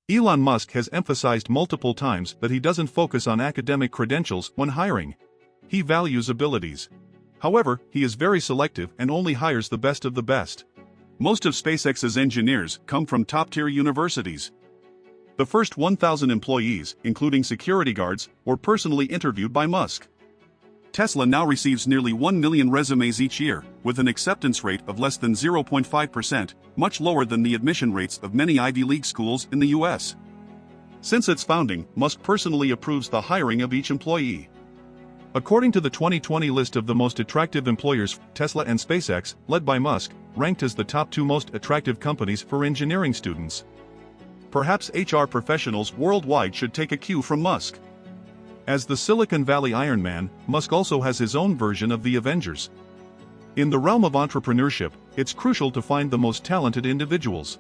Elon Musk has emphasized multiple times that he doesn't focus on academic credentials when hiring. He values abilities. However, he is very selective and only hires the best of the best. Most of SpaceX's engineers come from top-tier universities. The first 1,000 employees, including security guards, were personally interviewed by Musk. Tesla now receives nearly 1 million resumes each year, with an acceptance rate of less than 0.5%, much lower than the admission rates of many Ivy League schools in the US. Since its founding, Musk personally approves the hiring of each employee. According to the 2020 list of the most attractive employers, Tesla and SpaceX, led by Musk, ranked as the top 2 most attractive companies for engineering students. Perhaps HR professionals worldwide should take a cue from Musk. As the Silicon Valley Iron Man, Musk also has his own version of the Avengers. In the realm of entrepreneurship, it's crucial to find the most talented individuals.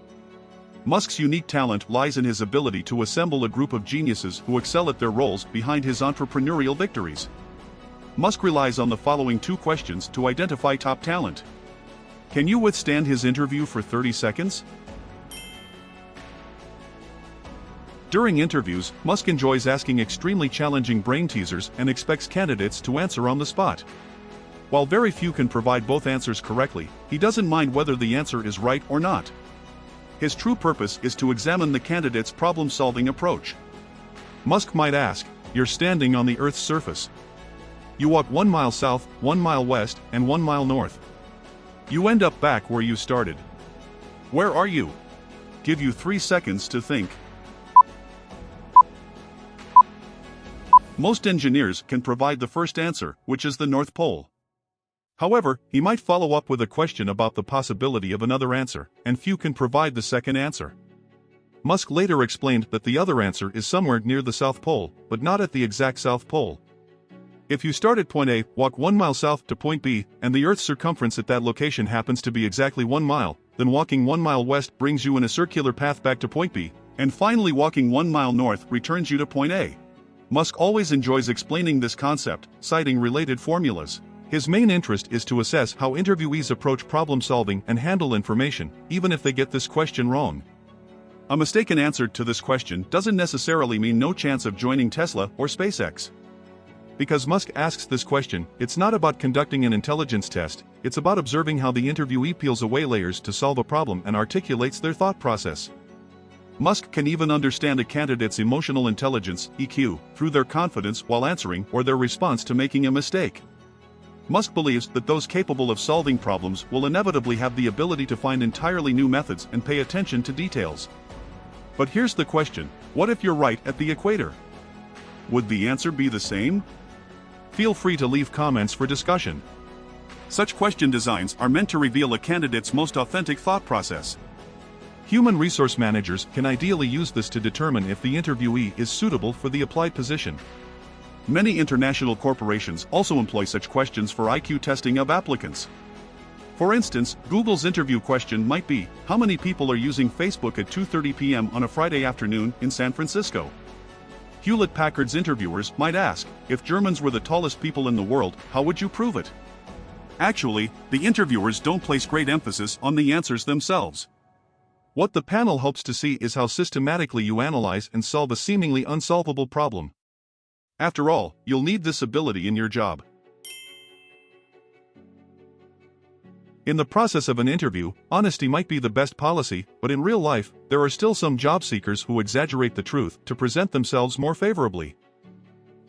Musk's unique talent lies in his ability to assemble a group of geniuses who excel at their roles behind his entrepreneurial victories. Musk relies on the following 2 questions to identify top talent. Can you withstand his interview for 30 seconds? During interviews, Musk enjoys asking extremely challenging brain teasers and expects candidates to answer on the spot. While very few can provide both answers correctly, he doesn't mind whether the answer is right or not. His true purpose is to examine the candidate's problem-solving approach. Musk might ask, "You're standing on the Earth's surface. You walk 1 mile south, 1 mile west, and 1 mile north. You end up back where you started. Where are you? Give you 3 seconds to think." Most engineers can provide the first answer, which is the North Pole. However, he might follow up with a question about the possibility of another answer, and few can provide the second answer. Musk later explained that the other answer is somewhere near the South Pole, but not at the exact South Pole. If you start at point A, walk 1 mile south to point B, and the Earth's circumference at that location happens to be exactly 1 mile, then walking 1 mile west brings you in a circular path back to point B, and finally walking 1 mile north returns you to point A. Musk always enjoys explaining this concept, citing related formulas. His main interest is to assess how interviewees approach problem-solving and handle information, even if they get this question wrong. A mistaken answer to this question doesn't necessarily mean no chance of joining Tesla or SpaceX. Because Musk asks this question, it's not about conducting an intelligence test, it's about observing how the interviewee peels away layers to solve a problem and articulates their thought process. Musk can even understand a candidate's emotional intelligence, EQ, through their confidence while answering or their response to making a mistake. Musk believes that those capable of solving problems will inevitably have the ability to find entirely new methods and pay attention to details. But here's the question, what if you're right at the equator? Would the answer be the same? Feel free to leave comments for discussion. Such question designs are meant to reveal a candidate's most authentic thought process. Human resource managers can ideally use this to determine if the interviewee is suitable for the applied position. Many international corporations also employ such questions for IQ testing of applicants. For instance, Google's interview question might be, how many people are using Facebook at 2:30 p.m. on a Friday afternoon in San Francisco? Hewlett-Packard's interviewers might ask, if Germans were the tallest people in the world, how would you prove it? Actually, the interviewers don't place great emphasis on the answers themselves. What the panel hopes to see is how systematically you analyze and solve a seemingly unsolvable problem. After all, you'll need this ability in your job. In the process of an interview, honesty might be the best policy, but in real life, there are still some job seekers who exaggerate the truth to present themselves more favorably.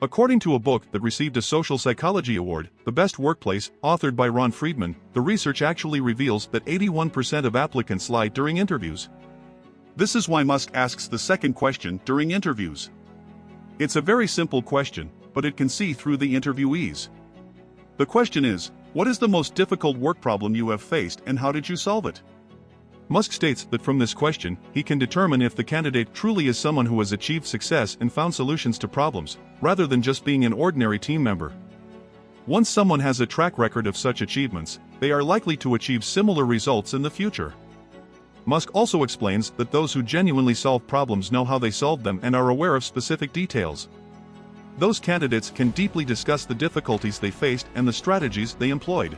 According to a book that received a social psychology award, The Best Workplace, authored by Ron Friedman, the research actually reveals that 81% of applicants lie during interviews. This is why Musk asks the second question during interviews. It's a very simple question, but it can see through the interviewees. The question is, what is the most difficult work problem you have faced and how did you solve it? Musk states that from this question, he can determine if the candidate truly is someone who has achieved success and found solutions to problems, rather than just being an ordinary team member. Once someone has a track record of such achievements, they are likely to achieve similar results in the future. Musk also explains that those who genuinely solve problems know how they solved them and are aware of specific details. Those candidates can deeply discuss the difficulties they faced and the strategies they employed.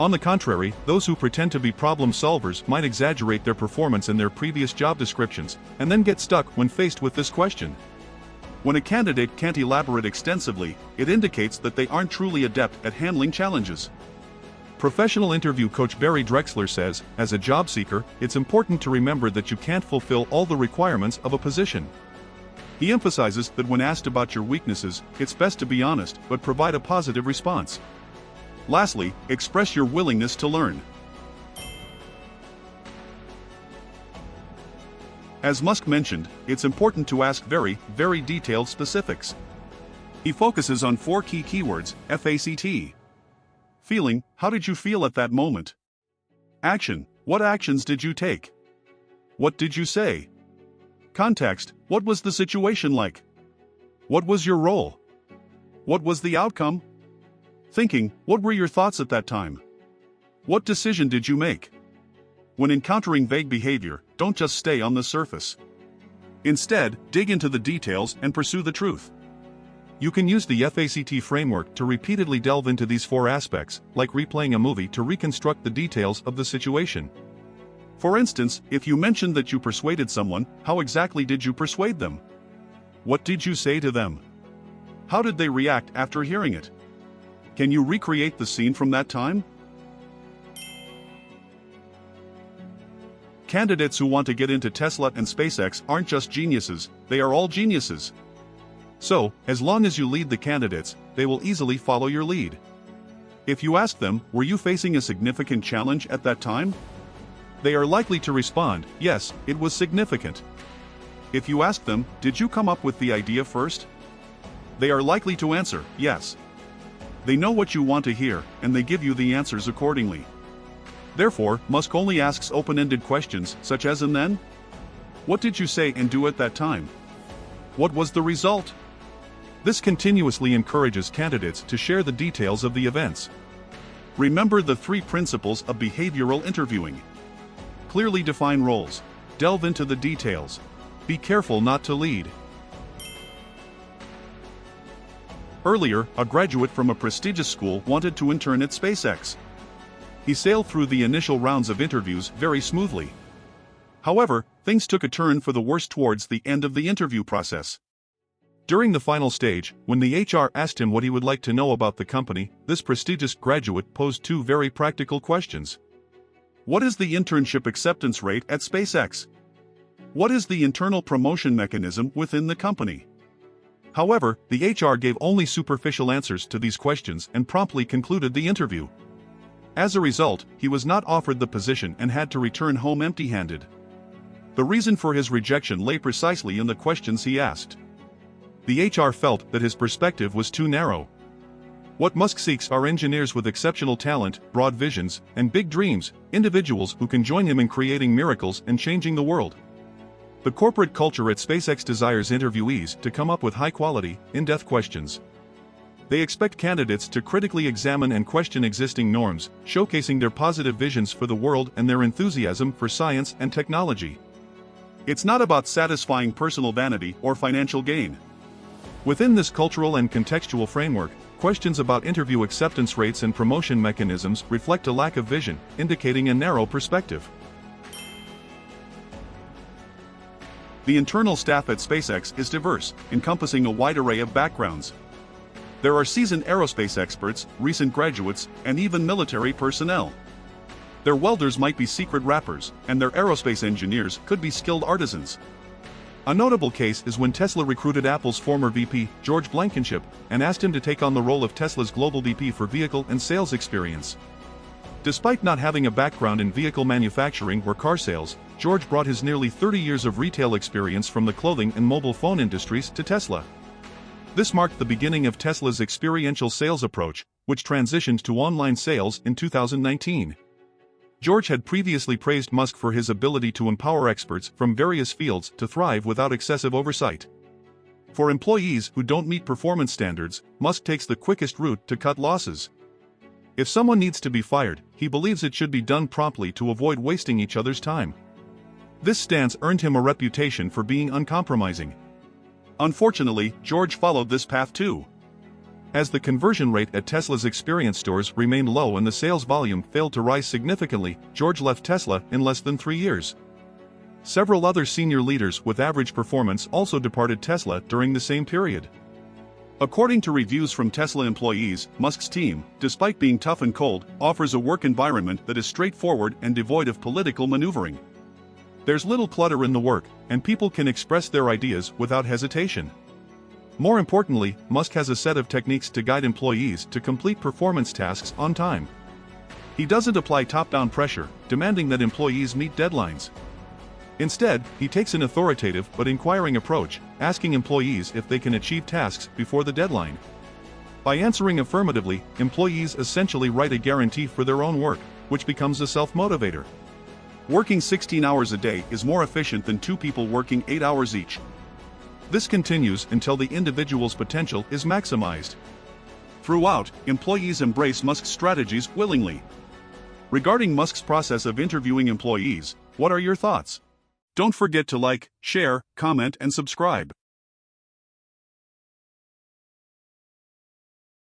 On the contrary, those who pretend to be problem solvers might exaggerate their performance in their previous job descriptions, and then get stuck when faced with this question. When a candidate can't elaborate extensively, it indicates that they aren't truly adept at handling challenges. Professional interview coach Barry Drexler says, as a job seeker, it's important to remember that you can't fulfill all the requirements of a position. He emphasizes that when asked about your weaknesses, it's best to be honest but provide a positive response. Lastly, express your willingness to learn. As Musk mentioned, it's important to ask very, very detailed specifics. He focuses on 4 key keywords: FACT. Feeling, how did you feel at that moment? Action, what actions did you take? What did you say? Context, what was the situation like? What was your role? What was the outcome? Thinking, what were your thoughts at that time? What decision did you make? When encountering vague behavior, don't just stay on the surface. Instead, dig into the details and pursue the truth. You can use the FACT framework to repeatedly delve into these 4 aspects, like replaying a movie to reconstruct the details of the situation. For instance, if you mentioned that you persuaded someone, how exactly did you persuade them? What did you say to them? How did they react after hearing it? Can you recreate the scene from that time? Candidates who want to get into Tesla and SpaceX aren't just geniuses, they are all geniuses. So, as long as you lead the candidates, they will easily follow your lead. If you ask them, were you facing a significant challenge at that time? They are likely to respond, yes, it was significant. If you ask them, did you come up with the idea first? They are likely to answer, yes. They know what you want to hear, and they give you the answers accordingly. Therefore, Musk only asks open-ended questions, such as and then? What did you say and do at that time? What was the result? This continuously encourages candidates to share the details of the events. Remember the 3 principles of behavioral interviewing. Clearly define roles. Delve into the details. Be careful not to lead. Earlier, a graduate from a prestigious school wanted to intern at SpaceX. He sailed through the initial rounds of interviews very smoothly. However, things took a turn for the worse towards the end of the interview process. During the final stage, when the HR asked him what he would like to know about the company, this prestigious graduate posed 2 very practical questions. What is the internship acceptance rate at SpaceX? What is the internal promotion mechanism within the company? However, the HR gave only superficial answers to these questions and promptly concluded the interview. As a result, he was not offered the position and had to return home empty-handed. The reason for his rejection lay precisely in the questions he asked. The HR felt that his perspective was too narrow. What Musk seeks are engineers with exceptional talent, broad visions, and big dreams, individuals who can join him in creating miracles and changing the world. The corporate culture at SpaceX desires interviewees to come up with high-quality, in-depth questions. They expect candidates to critically examine and question existing norms, showcasing their positive visions for the world and their enthusiasm for science and technology. It's not about satisfying personal vanity or financial gain. Within this cultural and contextual framework, questions about interview acceptance rates and promotion mechanisms reflect a lack of vision, indicating a narrow perspective. The internal staff at SpaceX is diverse, encompassing a wide array of backgrounds. There are seasoned aerospace experts, recent graduates, and even military personnel. Their welders might be secret rappers, and their aerospace engineers could be skilled artisans. A notable case is when Tesla recruited Apple's former VP, George Blankenship, and asked him to take on the role of Tesla's global VP for vehicle and sales experience. Despite not having a background in vehicle manufacturing or car sales, George brought his nearly 30 years of retail experience from the clothing and mobile phone industries to Tesla. This marked the beginning of Tesla's experiential sales approach, which transitioned to online sales in 2019. George had previously praised Musk for his ability to empower experts from various fields to thrive without excessive oversight. For employees who don't meet performance standards, Musk takes the quickest route to cut losses. If someone needs to be fired, he believes it should be done promptly to avoid wasting each other's time. This stance earned him a reputation for being uncompromising. Unfortunately, George followed this path too. as the conversion rate at Tesla's experience stores remained low and the sales volume failed to rise significantly. George left Tesla in less than 3 years. Several other senior leaders with average performance also departed Tesla during the same period. According to reviews from Tesla employees, Musk's team, despite being tough and cold, offers a work environment that is straightforward and devoid of political maneuvering. There's little clutter in the work, and people can express their ideas without hesitation. More importantly, Musk has a set of techniques to guide employees to complete performance tasks on time. He doesn't apply top-down pressure, demanding that employees meet deadlines. Instead, he takes an authoritative but inquiring approach, asking employees if they can achieve tasks before the deadline. By answering affirmatively, employees essentially write a guarantee for their own work, which becomes a self-motivator. Working 16 hours a day is more efficient than 2 people working 8 hours each. This continues until the individual's potential is maximized. Throughout, employees embrace Musk's strategies willingly. Regarding Musk's process of interviewing employees, what are your thoughts? Don't forget to like, share, comment, and subscribe.